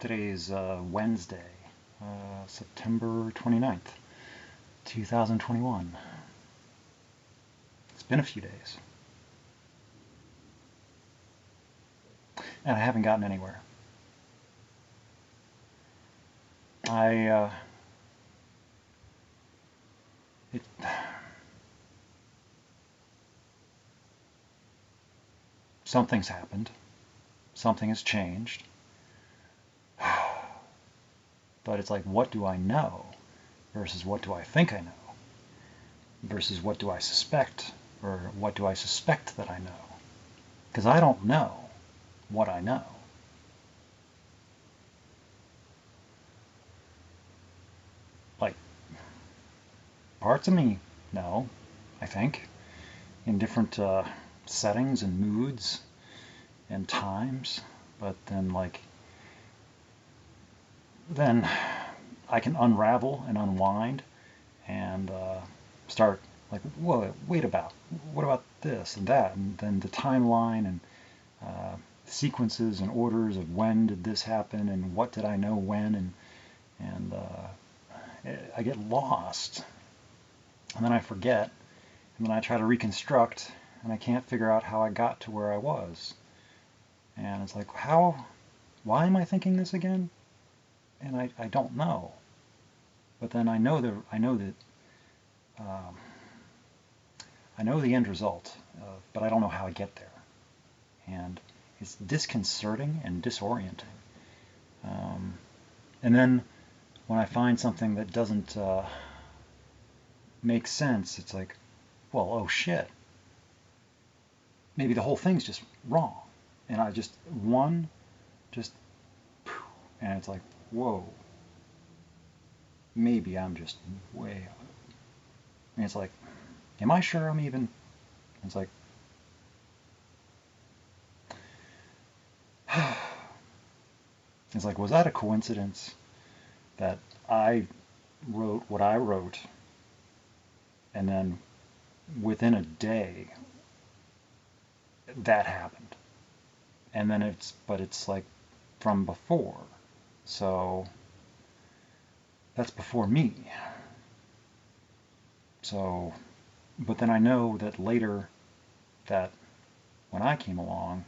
Today is Wednesday, September 29th, 2021. It's been a few days. And I haven't gotten anywhere. Something's happened. Something has changed. But it's like, what do I know versus what do I think I know versus what do I suspect or what do I suspect that I know? Because I don't know what I know. Like, parts of me know, I think, in different settings and moods and times, but then I can unravel and unwind and start like, whoa, what about this and that, and then the timeline and sequences and orders of when did this happen and what did I know when, and I get lost, and then I forget, and then I try to reconstruct, and I can't figure out how I got to where I was, and it's like, why am I thinking this again? And I don't know, but then I know the end result, but I don't know how I get there, and it's disconcerting and disorienting. And then when I find something that doesn't make sense, it's like, well, oh shit, maybe the whole thing's just wrong, and and it's like, whoa, maybe I'm just way out. And it's like, am I sure I'm even? It's like, was that a coincidence that I wrote what I wrote, and then within a day that happened, and then it's like from before. So that's before me. So, but then I know that later, that when I came along,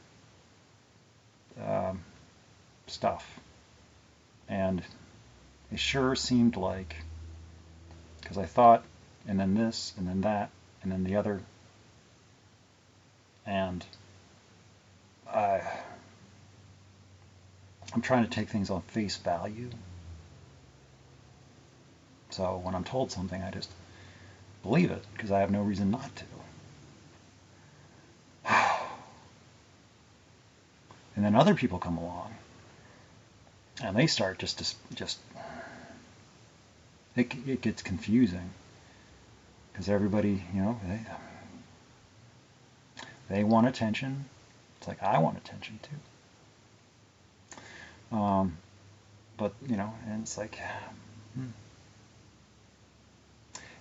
stuff, and it sure seemed like, because I thought, and then this, and then that, and then the other, and I'm trying to take things on face value. So when I'm told something, I just believe it because I have no reason not to. And then other people come along, and they start just it gets confusing because everybody, they want attention. It's like, I want attention too. But and it's like,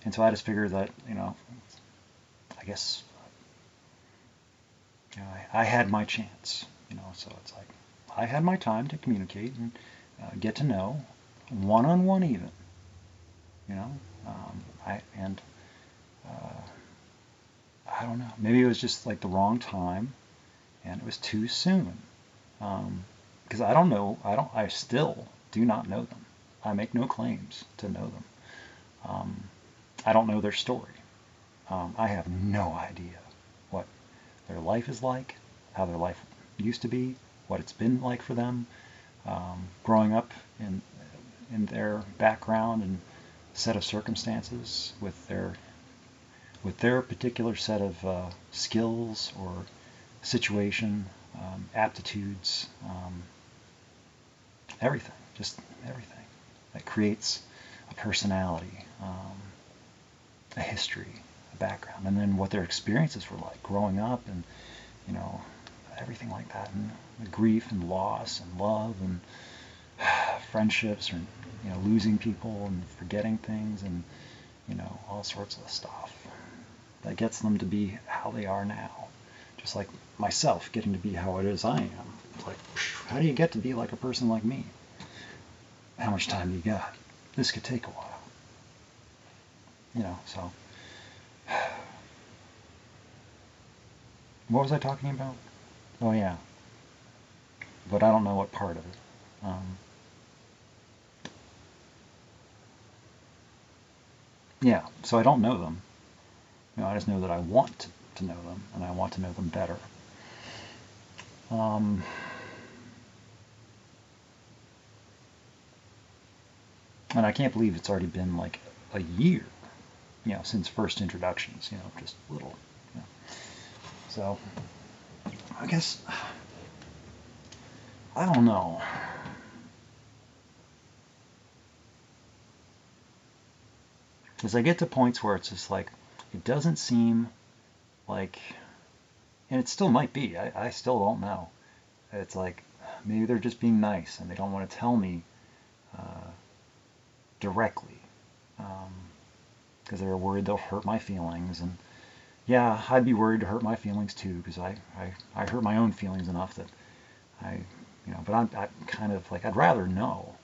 and so I just figured that, I guess, I had my chance, so it's like, I had my time to communicate and get to know, one-on-one even, I don't know, maybe it was just like the wrong time, and it was too soon, because I still do not know them. I make no claims to know them. I don't know their story. I have no idea what their life is like, how their life used to be, what it's been like for them, growing up in their background and set of circumstances with their particular set of skills or situation, aptitudes, everything, just everything that creates a personality, a history, a background, and then what their experiences were like growing up, and everything like that, and the grief and loss and love and friendships, or losing people and forgetting things, and all sorts of stuff that gets them to be how they are now. Just like myself getting to be how it is I am. It's like, how do you get to be like a person like me? how much time do you got? This could take a while. So. What was I talking about? Oh, yeah. But I don't know what part of it. Yeah, so I don't know them. I just know that I want to know them, and I want to know them better. And I can't believe it's already been like a year, since first introductions, just little. So, I guess, I don't know. Because I get to points where it's just like, it doesn't seem like, and it still might be, I still don't know. It's like, maybe they're just being nice and they don't want to tell me directly. Because they're worried they'll hurt my feelings. And yeah, I'd be worried to hurt my feelings too, because I hurt my own feelings enough that but I'm kind of like, I'd rather know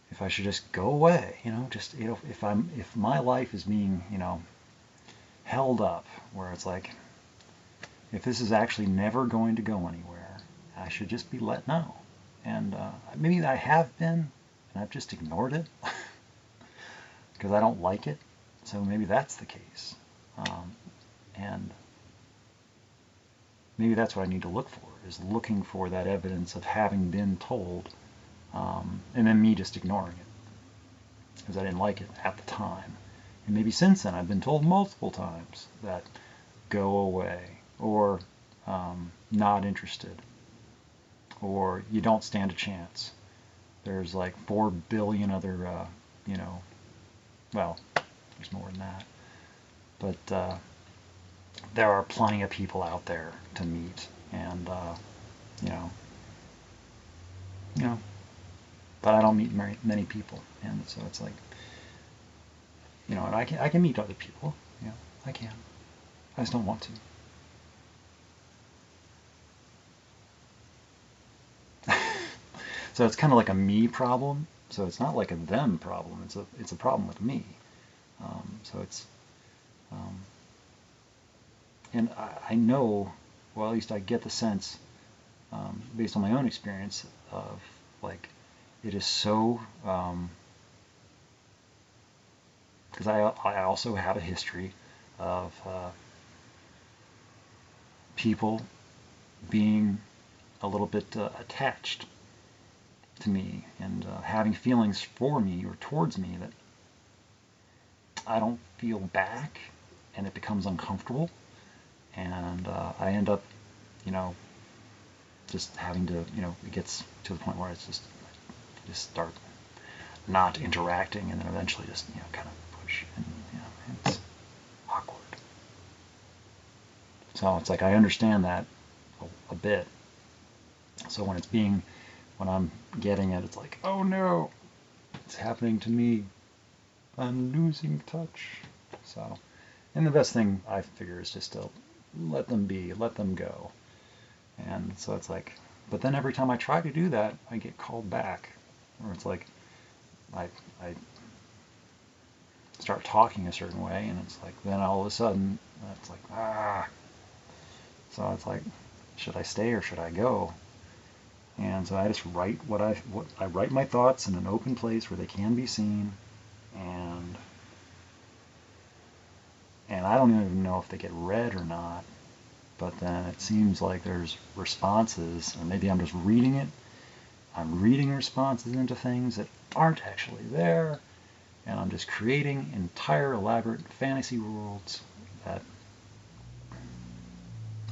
if I should just go away, if my life is being, held up, where it's like, if this is actually never going to go anywhere, I should just be let know. And maybe I have been, and I've just ignored it because I don't like it. So maybe that's the case. And maybe that's what I need to look for, is looking for that evidence of having been told, and then me just ignoring it because I didn't like it at the time. And maybe since then I've been told multiple times that go away, or not interested, or you don't stand a chance. There's like 4 billion other, well, there's more than that. But there are plenty of people out there to meet, and but I don't meet many people, and so it's like, and I can meet other people, I can. I just don't want to. So it's kind of like a me problem. So it's not like a them problem. It's a problem with me. So it's, and I know, well, at least I get the sense, based on my own experience, of like, it is so, because I also have a history of people being a little bit attached to me, and having feelings for me or towards me that I don't feel back, and it becomes uncomfortable, and I end up, just having to, it gets to the point where it's just start not interacting, and then eventually just, kind of push, and, it's awkward. So it's like, I understand that a bit. So when I'm getting it, it's like, oh no, it's happening to me. I'm losing touch. So, and the best thing I figure is just to let them be, let them go. And so it's like, but then every time I try to do that, I get called back. Or it's like, I start talking a certain way, and it's like, then all of a sudden, it's like, ah. So it's like, should I stay or should I go? And so I just write I write my thoughts in an open place where they can be seen, and I don't even know if they get read or not. But then it seems like there's responses, and maybe I'm just reading it. I'm reading responses into things that aren't actually there, and I'm just creating entire elaborate fantasy worlds that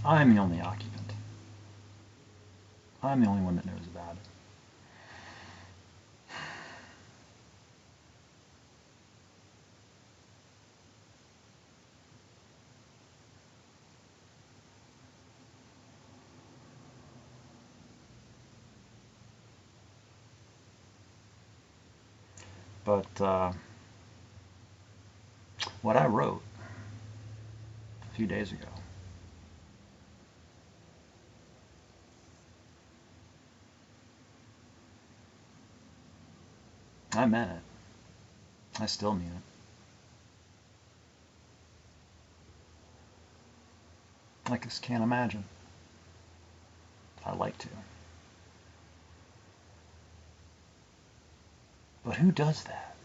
I'm the only occupant. I'm the only one that knows about it. But what I wrote a few days ago, I meant it. I still mean it. I just can't imagine. I'd like to. But who does that?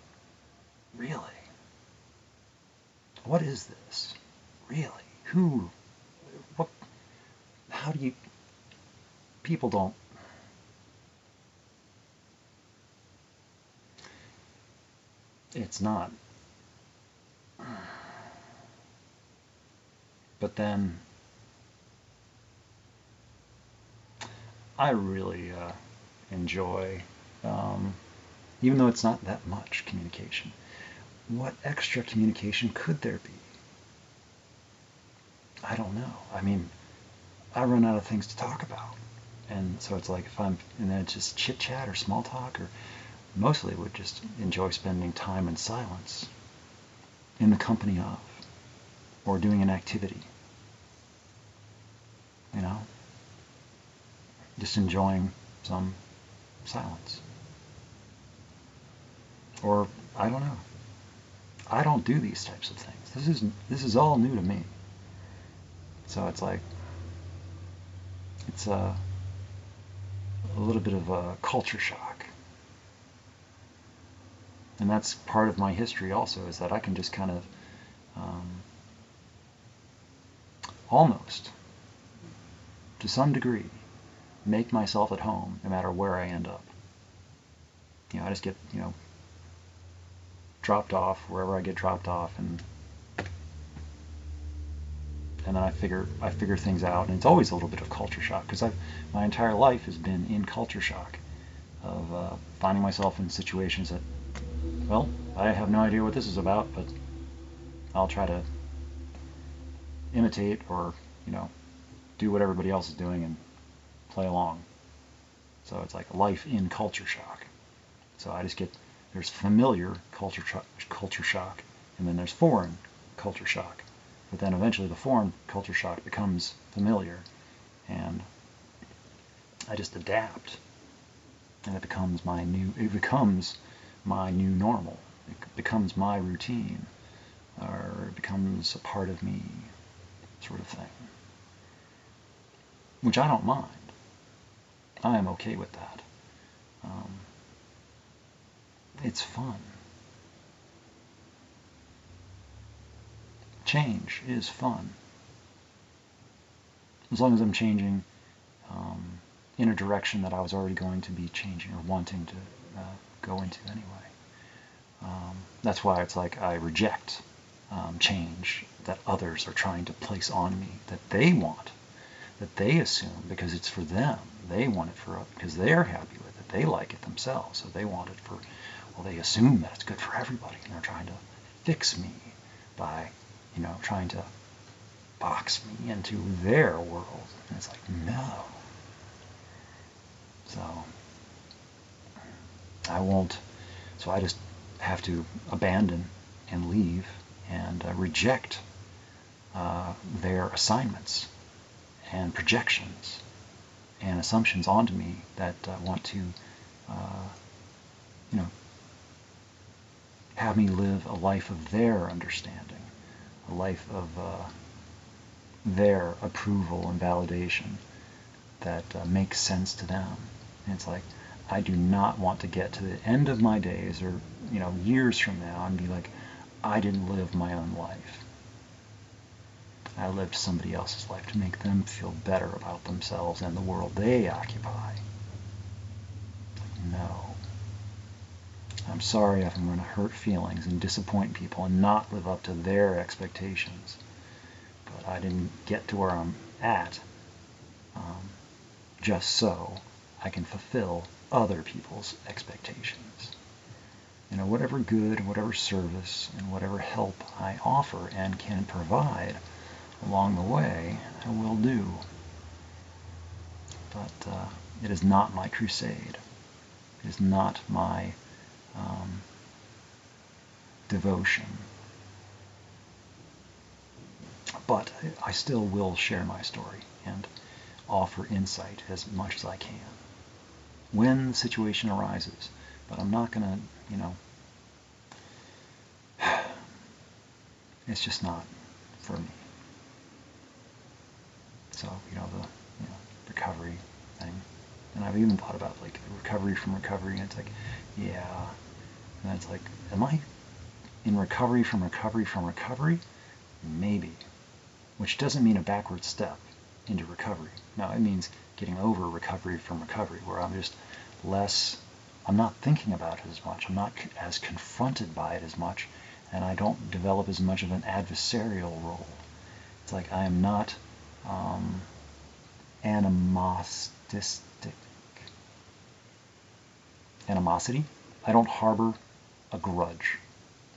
Really? What is this? Really? Who? What? How do you... People don't... It's not. But then... I really enjoy, even though it's not that much communication, what extra communication could there be? I don't know. I mean, I run out of things to talk about. And so it's like and then it's just chit chat or small talk, or mostly would just enjoy spending time in silence in the company of, or doing an activity, you know? Just enjoying some silence. Or, I don't know. I don't do these types of things. This is all new to me. So it's like, it's a little bit of a culture shock. And that's part of my history also, is that I can just kind of almost, to some degree, make myself at home no matter where I end up. You know, I just get, dropped off wherever I get dropped off, and then I figure things out, and it's always a little bit of culture shock, because my entire life has been in culture shock of finding myself in situations that, well, I have no idea what this is about, but I'll try to imitate or, do what everybody else is doing and play along. So it's like life in culture shock. So I just there's familiar culture shock, and then there's foreign culture shock. But then eventually the foreign culture shock becomes familiar, and I just adapt, and it becomes my new normal. It becomes my routine, or it becomes a part of me, sort of thing. Which I don't mind. I am okay with that. It's fun. Change is fun. As long as I'm changing in a direction that I was already going to be changing or wanting to go into anyway. That's why it's like I reject change that others are trying to place on me, that they want, that they assume because it's for them. They want it because they're happy with it. They like it themselves, so they want it for, well, they assume that it's good for everybody, and they're trying to fix me by, trying to box me into their world. And it's like, no. So I won't, so I just have to abandon and leave and reject their assignments and projections and assumptions onto me that want to, have me live a life of their understanding, a life of their approval and validation that makes sense to them. And it's like, I do not want to get to the end of my days or, years from now and be like, I didn't live my own life. I lived somebody else's life to make them feel better about themselves and the world they occupy. No. I'm sorry if I'm going to hurt feelings and disappoint people and not live up to their expectations. But I didn't get to where I'm at just so I can fulfill other people's expectations. Whatever good, whatever service, and whatever help I offer and can provide along the way, I will do. But it is not my crusade. It is not my devotion. But I still will share my story and offer insight as much as I can when the situation arises. But I'm not going to you know, it's just not for me. So, the recovery thing. And I've even thought about like recovery from recovery, and it's like, yeah. And it's like, am I in recovery from recovery from recovery? Maybe. Which doesn't mean a backward step into recovery. No, it means getting over recovery from recovery, where I'm just I'm not thinking about it as much. I'm not as confronted by it as much, and I don't develop as much of an adversarial role. It's like I am not animosity. I don't harbor a grudge.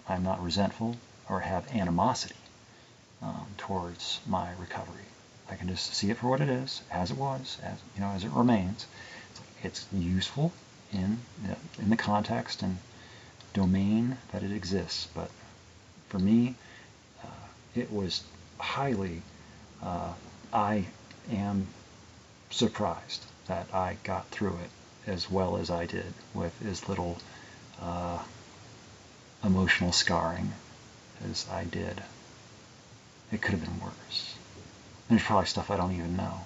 I'm not resentful or have animosity towards my recovery. I can just see it for what it is, as it was, as it remains. It's useful in the context and domain that it exists, but for me, it was highly. I am surprised that I got through it as well as I did, with as little emotional scarring as I did. It could have been worse. There's probably stuff I don't even know.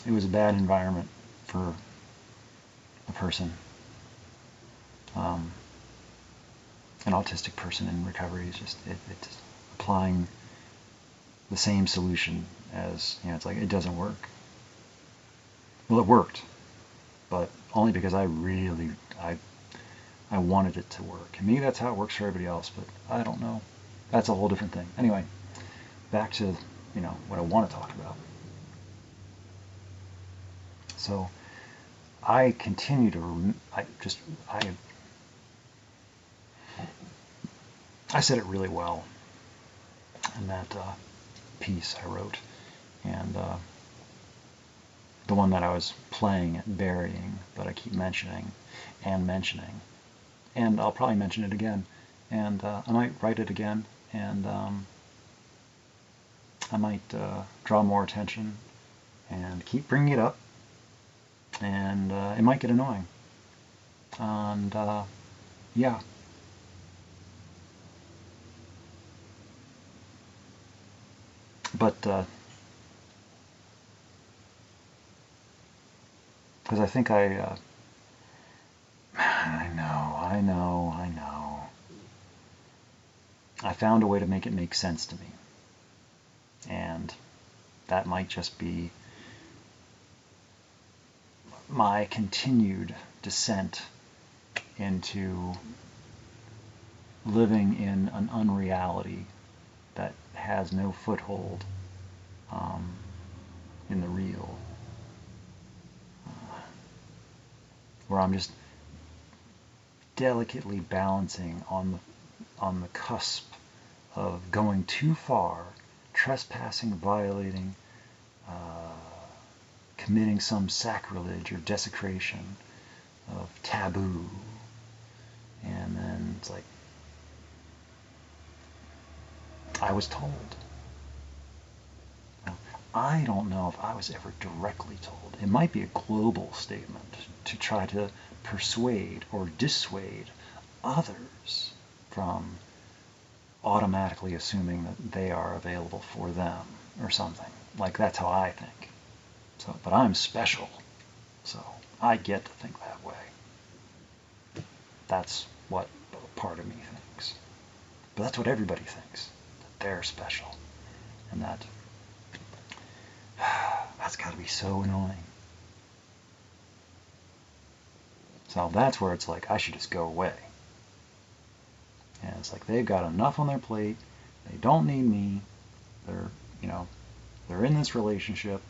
It was a bad environment for a person. An autistic person in recovery is just it's applying the same solution as, it's like it doesn't work. Well, it worked, but only because I wanted it to work. And maybe that's how it works for everybody else, but I don't know. That's a whole different thing. Anyway, back to what I want to talk about. So I continue to I said it really well in that piece I wrote, and the one that I was playing at burying, but I keep mentioning, and I'll probably mention it again, and I might write it again, and I might draw more attention and keep bringing it up, and it might get annoying, and yeah. But because I think I know. I found a way to make it make sense to me. And that might just be my continued descent into living in an unreality that has no foothold in the real. Where I'm just delicately balancing on the cusp of going too far, trespassing, violating, committing some sacrilege or desecration of taboo, and then it's like, I was told. I don't know if I was ever directly told. It might be a global statement to try to persuade or dissuade others from automatically assuming that they are available for them or something. Like, that's how I think. So, but I'm special, so I get to think that way. That's what part of me thinks. But that's what everybody thinks, that they're special. And that's got to be so annoying. So that's where it's like, I should just go away. And it's like, they've got enough on their plate. They don't need me. They're in this relationship.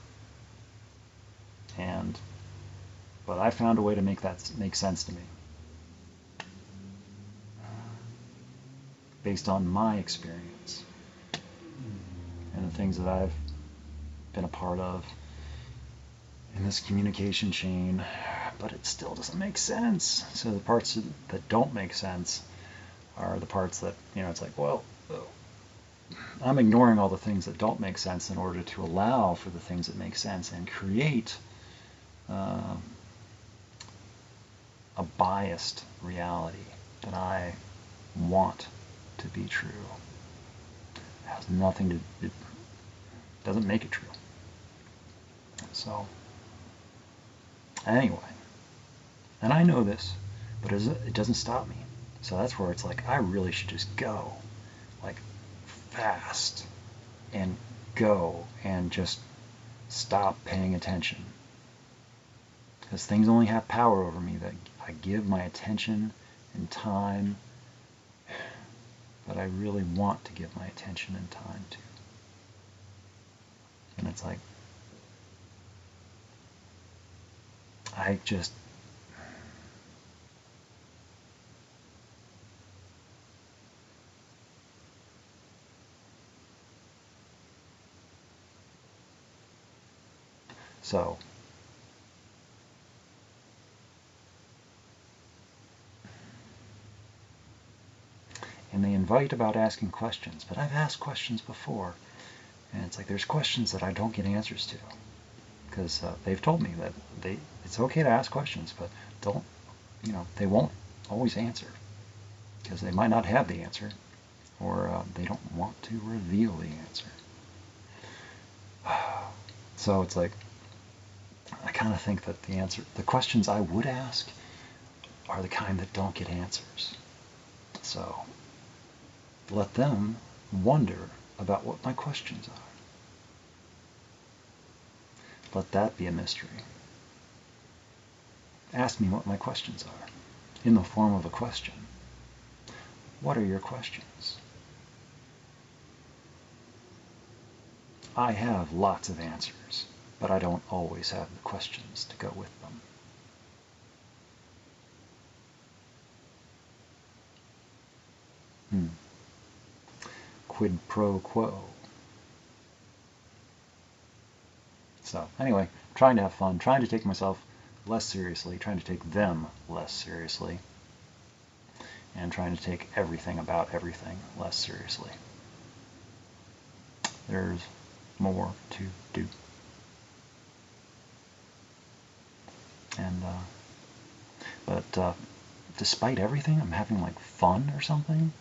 But I found a way to make that make sense to me. Based on my experience. And the things that I've been a part of in this communication chain, but it still doesn't make sense. So the parts that don't make sense are the parts that, it's like, well, I'm ignoring all the things that don't make sense in order to allow for the things that make sense and create a biased reality that I want to be true. It has nothing to, it doesn't make it true. So, anyway, and I know this, but it doesn't stop me. So that's where it's like, I really should just go, like, fast, and go, and just stop paying attention. Because things only have power over me that I give my attention and time that I really want to give my attention and time to. And it's like, I just, so, and they invite about asking questions, but I've asked questions before, and it's like there's questions that I don't get answers to, because they've told me that it's okay to ask questions, but don't, they won't always answer, because they might not have the answer, or they don't want to reveal the answer. So it's like, I kind of think that the questions I would ask are the kind that don't get answers. So let them wonder about what my questions are. Let that be a mystery. Ask me what my questions are, in the form of a question. What are your questions? I have lots of answers, but I don't always have the questions to go with them. Quid pro quo. So anyway, trying to have fun, trying to take myself less seriously, trying to take them less seriously, and trying to take everything about everything less seriously. There's more to do. And but despite everything, I'm having like fun or something,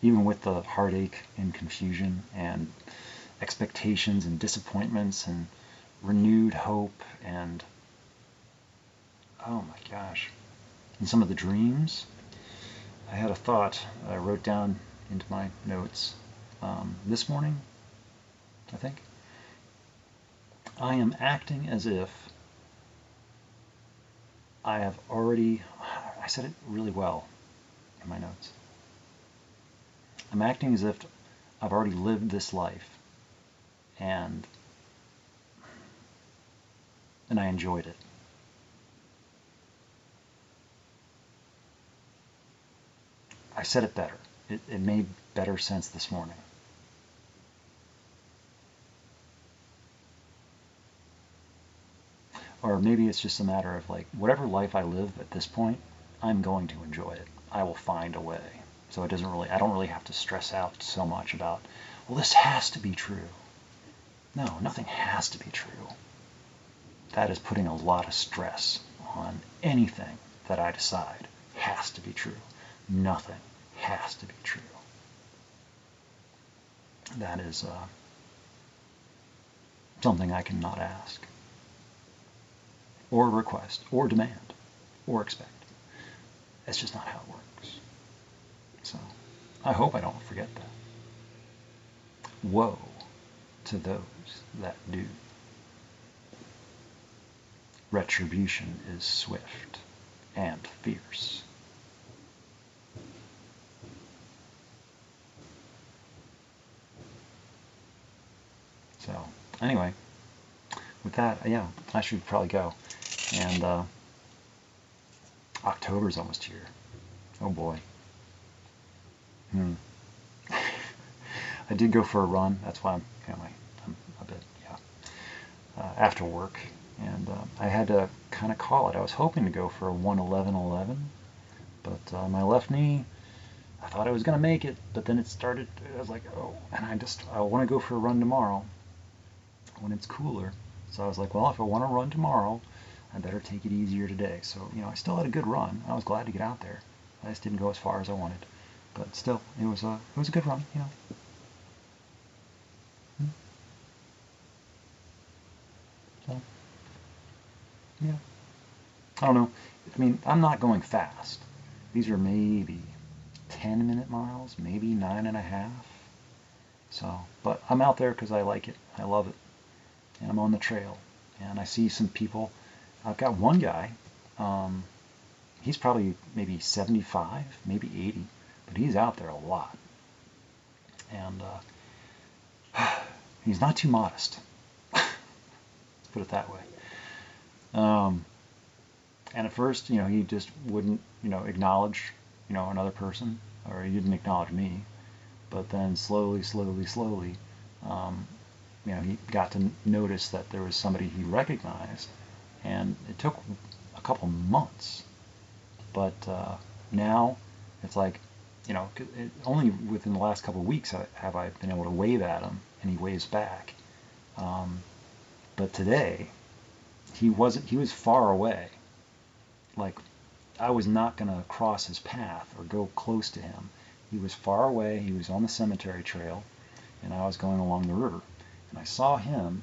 even with the heartache and confusion and expectations and disappointments and renewed hope and, oh my gosh, and some of the dreams. I had a thought I wrote down into my notes this morning, I think. I am acting as if I have already, I said it really well in my notes. I'm acting as if I've already lived this life and I enjoyed it. I said it better. It made better sense this morning. Or maybe it's just a matter of like, whatever life I live at this point, I'm going to enjoy it. I will find a way. So I don't really have to stress out so much about, well, this has to be true. No, nothing has to be true. That is putting a lot of stress on anything that I decide has to be true. Nothing has to be true. That is something I cannot ask, or request, or demand, or expect. That's just not how it works. So I hope I don't forget that. Woe to those that do. Retribution is swift and fierce. So anyway, with that, yeah, I should probably go. And October's almost here. Oh boy. I did go for a run. That's why I'm a bit, yeah. after work, and I had to kind of call it. I was hoping to go for a 1:11:11, but my left knee, I thought I was going to make it, but then it started, I was like, oh, and I want to go for a run tomorrow when it's cooler. So I was like, well, if I want to run tomorrow, I better take it easier today. So, I still had a good run. I was glad to get out there. I just didn't go as far as I wanted. But still, it was a good run, So, yeah. I don't know. I mean, I'm not going fast. These are maybe 10-minute miles, maybe 9.5. So, but I'm out there because I like it. I love it. And I'm on the trail. And I see some people. I've got one guy. He's probably maybe 75, maybe 80, but he's out there a lot. And he's not too modest. Put it that way. And at first, he just wouldn't, acknowledge, another person, or he didn't acknowledge me. But then slowly, he got to notice that there was somebody he recognized, and it took a couple months. But now it's like, only within the last couple of weeks have I been able to wave at him, and he waves back. But today, he was far away. Like, I was not going to cross his path or go close to him. He was far away. He was on the cemetery trail, and I was going along the river. And I saw him,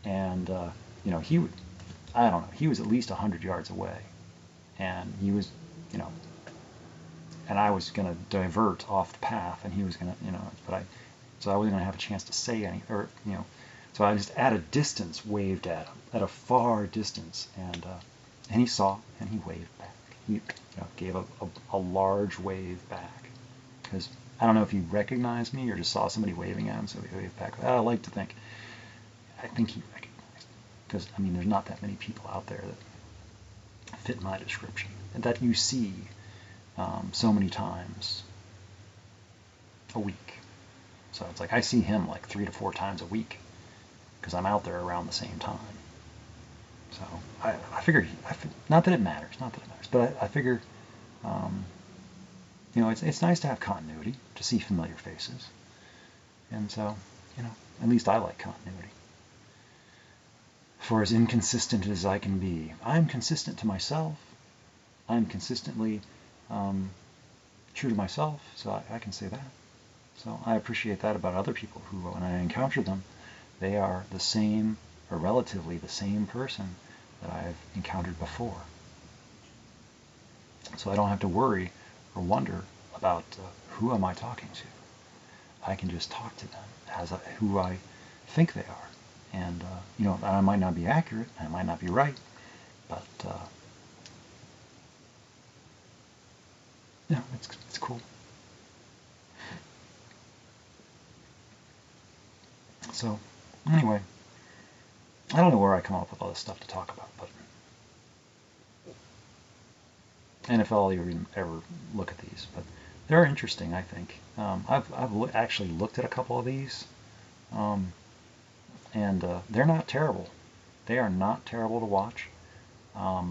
and, I don't know, he was at least 100 yards away. And he was, and I was going to divert off the path, and he was going to, so I wasn't going to have a chance to say anything, or, so I just at a distance waved at him, at a far distance, and he saw, and he waved back. He gave a large wave back, because I don't know if he recognized me or just saw somebody waving at him, so he waved back. I think he recognized, because, there's not that many people out there that fit my description, and that you see so many times a week. So it's like I see him like 3 to 4 times a week, because I'm out there around the same time. So I figure, not that it matters, but I figure, it's nice to have continuity, to see familiar faces. And so, at least I like continuity. For as inconsistent as I can be, I'm consistent to myself. I'm consistently true to myself, so I can say that. So I appreciate that about other people who, when I encounter them, they are the same, or relatively the same person that I've encountered before. So I don't have to worry or wonder about who am I talking to. I can just talk to them as who I think they are. And, I might not be accurate, I might not be right, but, it's cool. So, anyway, I don't know where I come up with all this stuff to talk about, but, and if I'll even ever look at these, but they're interesting, I think. I've actually looked at a couple of these, and they're not terrible. They are not terrible to watch. I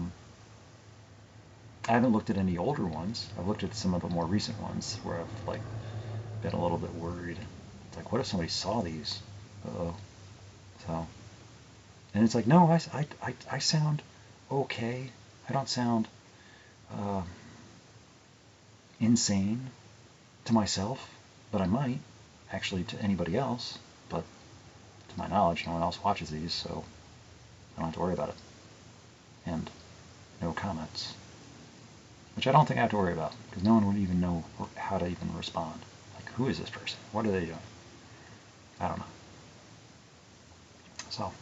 haven't looked at any older ones. I've looked at some of the more recent ones where I've been a little bit worried. It's like, what if somebody saw these? Uh-oh. So, and it's like, no, I sound okay. I don't sound insane to myself, but I might actually to anybody else. But to my knowledge, no one else watches these, so I don't have to worry about it. And no comments. Which I don't think I have to worry about, because no one would even know how to even respond. Like, who is this person? What are they doing? I don't know. So,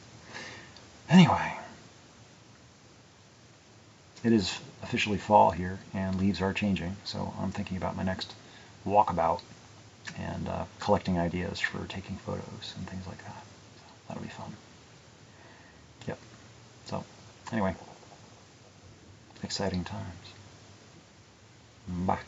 anyway, it is officially fall here, and leaves are changing, so I'm thinking about my next walkabout and collecting ideas for taking photos and things like that. So that'll be fun. Yep. So, anyway, exciting times. Bye.